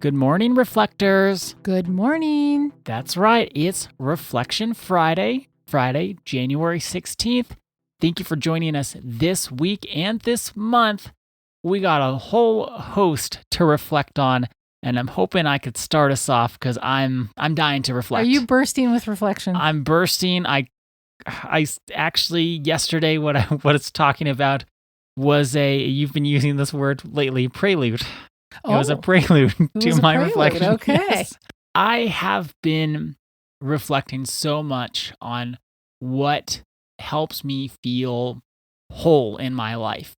Good morning, reflectors. Good morning. That's right. It's Reflection Friday, January 16th. Thank you for joining us this week and this month. We got a whole host to reflect on, and I'm hoping I could start us off because I'm dying to reflect. Are you bursting with reflection? I'm bursting. I actually yesterday what it's talking about was you've been using this word lately, prelude. It was a prelude to my reflection. Okay. Yes. I have been reflecting so much on what helps me feel whole in my life.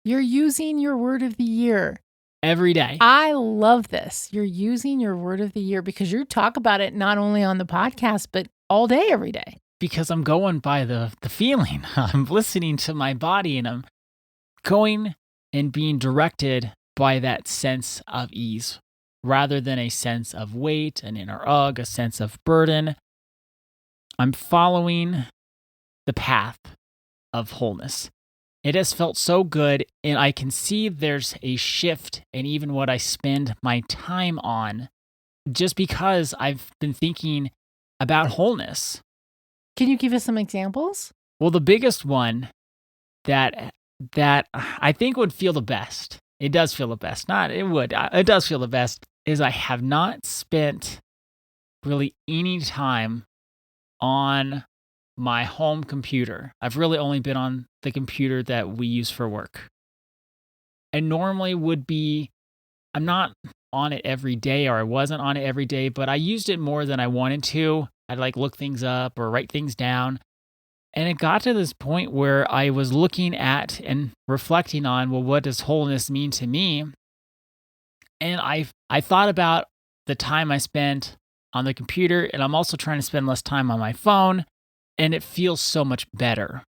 You're using your word of the year. Every day. I love this. You're using your word of the year because you talk about it not only on the podcast, but all day, every day. Because I'm going by the feeling. I'm listening to my body and I'm going and being directed by that sense of ease rather than a sense of weight, an inner ugh, a sense of burden. I'm following the path of wholeness. It has felt so good, and I can see there's a shift in even what I spend my time on just because I've been thinking about wholeness. Can you give us some examples? Well, the biggest one that I think would feel the best, it does feel the best, it does feel the best, is I have not spent really any time on my home computer. I've really only been on the computer that we use for work. And normally I'm not on it every day, or I wasn't on it every day, but I used it more than I wanted to. I'd look things up or write things down. And it got to this point where I was looking at and reflecting on, well, what does wholeness mean to me? And I thought about the time I spent on the computer, and I'm also trying to spend less time on my phone, and it feels so much better.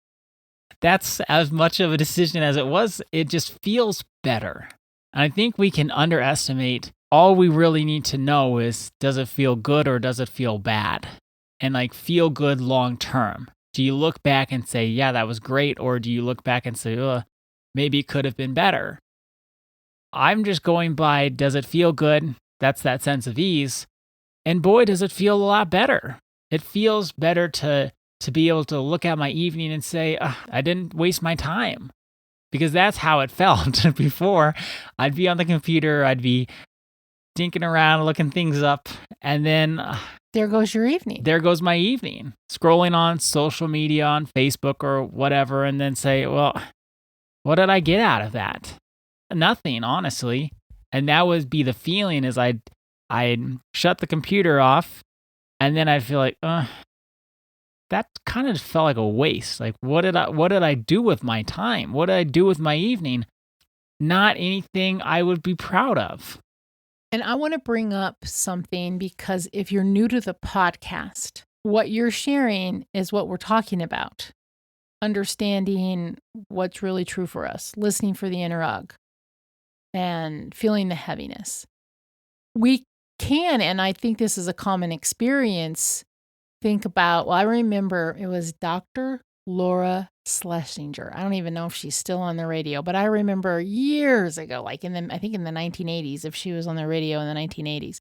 That's as much of a decision as it was. It just feels better. And I think we can underestimate, all we really need to know is, does it feel good or does it feel bad? And feel good long term. Do you look back and say, yeah, that was great? Or do you look back and say, maybe it could have been better? I'm just going by, does it feel good? That's that sense of ease. And boy, does it feel a lot better. It feels better to be able to look at my evening and say, I didn't waste my time. Because that's how it felt before. I'd be on the computer, I'd be dinking around, looking things up, and then there goes your evening. There goes my evening. Scrolling on social media, on Facebook or whatever, and then say, well, what did I get out of that? Nothing, honestly. And that would be the feeling, is I'd shut the computer off, and then I'd feel like, that kind of felt like a waste. What did I do with my time? What did I do with my evening? Not anything I would be proud of. And I want to bring up something, because if you're new to the podcast, what you're sharing is what we're talking about. Understanding what's really true for us, listening for the inner ugh, and feeling the heaviness. We can, and I think this is a common experience, think about, I remember it was Dr. Laura Schlesinger. I don't even know if she's still on the radio, but I remember years ago, I think in the 1980s, if she was on the radio in the 1980s.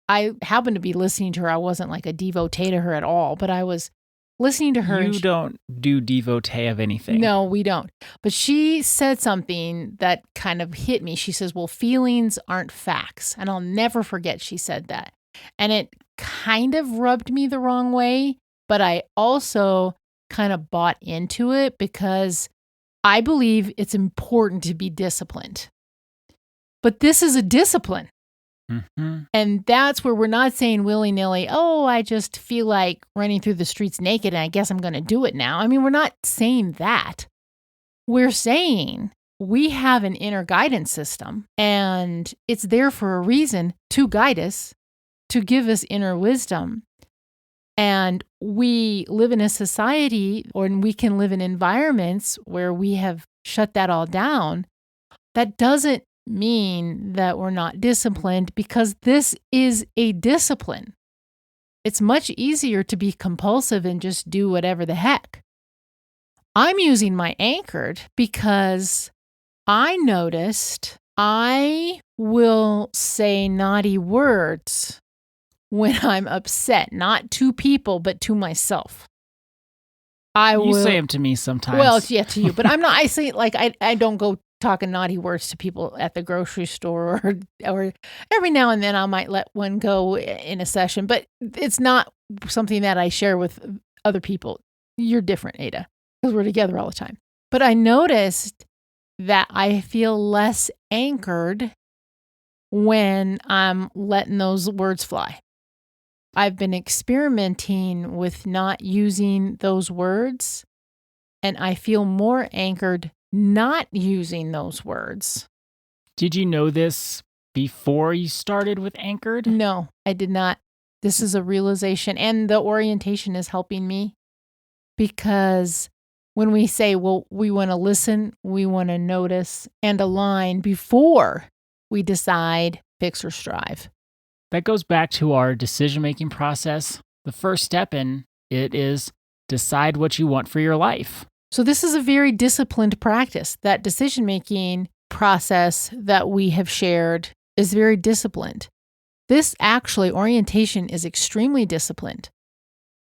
I happened to be listening to her. I wasn't a devotee to her at all, but I was listening to her. You don't do devotee of anything. No, we don't. But she said something that kind of hit me. She says, well, feelings aren't facts. And I'll never forget she said that. And it kind of rubbed me the wrong way, but I also kind of bought into it because I believe it's important to be disciplined. But this is a discipline. Mm-hmm. And that's where we're not saying willy-nilly, I just feel like running through the streets naked and I guess I'm going to do it now. I mean, we're not saying that. We're saying we have an inner guidance system, and it's there for a reason, to guide us, to give us inner wisdom. And we live in a society, or we can live in environments where we have shut that all down. That doesn't mean that we're not disciplined, because this is a discipline. It's much easier to be compulsive and just do whatever the heck. I'm using my anchored because I noticed I will say naughty words when I'm upset, not to people, but to myself. You say them to me sometimes. Well, yeah, to you, but I'm not. I say like I don't go talking naughty words to people at the grocery store or every now and then I might let one go in a session, but it's not something that I share with other people. You're different, Ada, because we're together all the time. But I noticed that I feel less anchored when I'm letting those words fly. I've been experimenting with not using those words, and I feel more anchored not using those words. Did you know this before you started with Anchored? No, I did not. This is a realization, and the orientation is helping me because when we say, well, we want to listen, we want to notice and align before we decide, fix, or strive. That goes back to our decision-making process. The first step in it is decide what you want for your life. So this is a very disciplined practice. That decision-making process that we have shared is very disciplined. This actually, orientation is extremely disciplined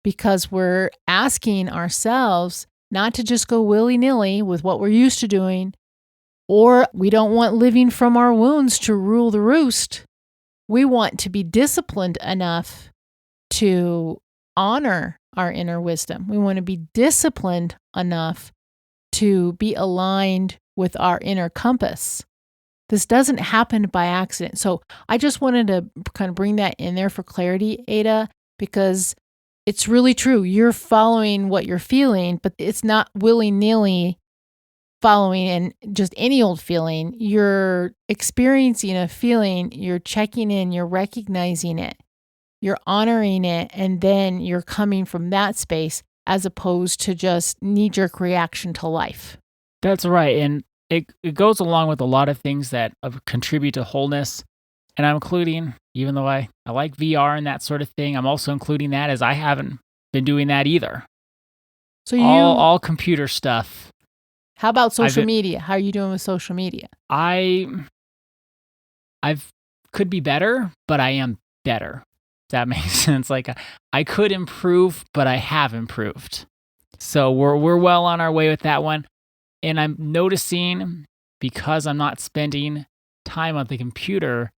because we're asking ourselves not to just go willy-nilly with what we're used to doing, or we don't want living from our wounds to rule the roost. We want to be disciplined enough to honor our inner wisdom. We want to be disciplined enough to be aligned with our inner compass. This doesn't happen by accident. So I just wanted to kind of bring that in there for clarity, Ada, because it's really true. You're following what you're feeling, but it's not willy-nilly following and just any old feeling. You're experiencing a feeling, you're checking in, you're recognizing it, you're honoring it, and then you're coming from that space as opposed to just knee-jerk reaction to life. That's right. And it goes along with a lot of things that contribute to wholeness. And I'm including, even though I like VR and that sort of thing, I'm also including that as I haven't been doing that either. So all computer stuff. How about social media? How are you doing with social media? I've could be better, but I am better. That makes sense. Like I could improve, but I have improved. So we're well on our way with that one. And I'm noticing, because I'm not spending time on the computer,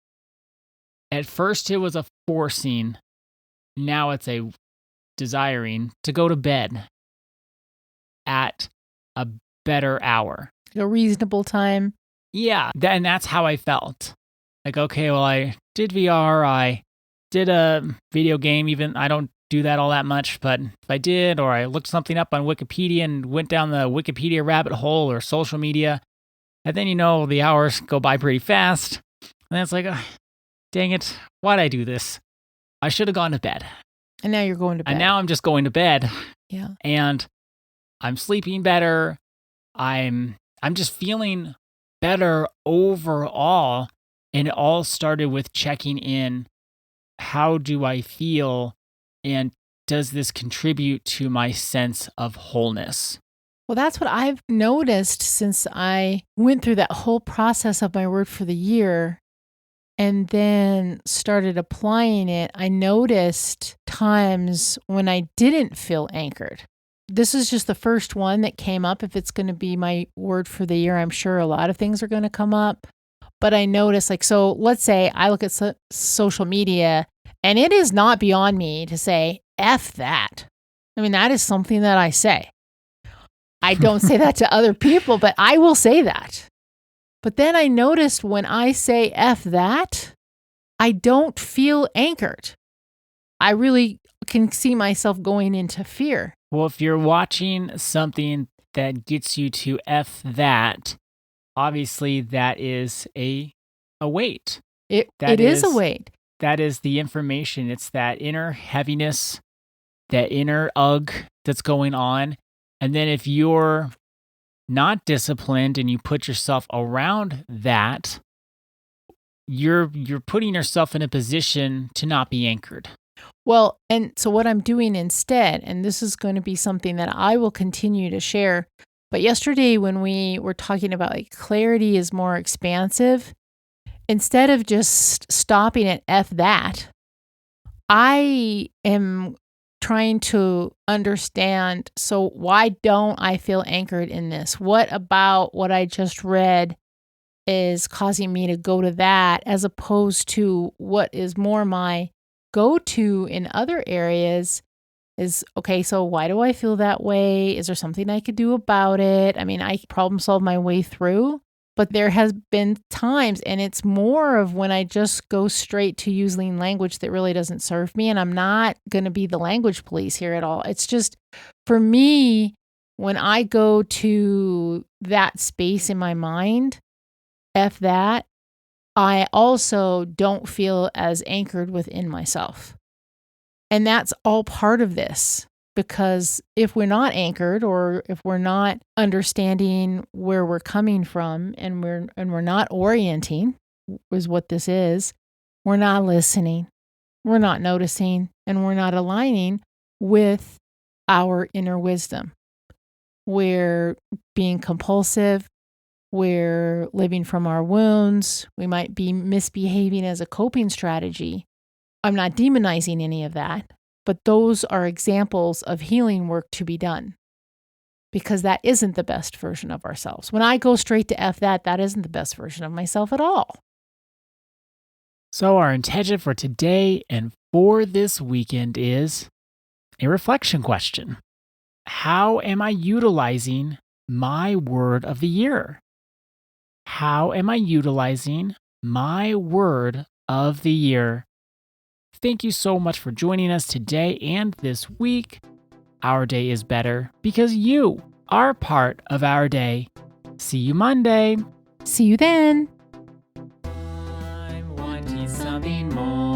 at first it was a forcing, now it's a desiring to go to bed at a better hour. A reasonable time. Yeah, and that's how I felt. Like, okay, well, I did VR, I did a video game, even I don't do that all that much, but if I did, or I looked something up on Wikipedia and went down the Wikipedia rabbit hole or social media, and then, the hours go by pretty fast. And then it's like, dang it, why'd I do this? I should have gone to bed. And now you're going to bed. And now I'm just going to bed. Yeah. And I'm sleeping better. I'm just feeling better overall. And it all started with checking in. How do I feel? And does this contribute to my sense of wholeness? Well, that's what I've noticed since I went through that whole process of my word for the year and then started applying it. I noticed times when I didn't feel anchored. This is just the first one that came up. If it's going to be my word for the year, I'm sure a lot of things are going to come up. But I noticed, so let's say I look at social media, and it is not beyond me to say, F that. I mean, that is something that I say. I don't say that to other people, but I will say that. But then I noticed when I say F that, I don't feel anchored. I really can see myself going into fear. Well, if you're watching something that gets you to F that, obviously that is a weight. It is a weight. That is the information. It's that inner heaviness, that inner ugh that's going on. And then if you're not disciplined and you put yourself around that, you're putting yourself in a position to not be anchored. Well, and so what I'm doing instead, and this is going to be something that I will continue to share, but yesterday when we were talking about clarity is more expansive, instead of just stopping at F that, I am trying to understand, so why don't I feel anchored in this? What about what I just read is causing me to go to that, as opposed to what is more my go-to in other areas is, okay, so why do I feel that way? Is there something I could do about it? I mean, I problem solve my way through, but there has been times, and it's more of when I just go straight to using language that really doesn't serve me. And I'm not going to be the language police here at all. It's just, for me, when I go to that space in my mind, F that, I also don't feel as anchored within myself. And that's all part of this, because if we're not anchored, or if we're not understanding where we're coming from, and we're not orienting, is what this is, we're not listening, we're not noticing, and we're not aligning with our inner wisdom. We're being compulsive. We're living from our wounds. We might be misbehaving as a coping strategy. I'm not demonizing any of that, but those are examples of healing work to be done, because that isn't the best version of ourselves. When I go straight to F that, that isn't the best version of myself at all. So our intention for today and for this weekend is a reflection question. How am I utilizing my word of the year? How am I utilizing my word of the year? Thank you so much for joining us today and this week. Our day is better because you are part of our day. See you Monday. See you then. I'm wanting something more.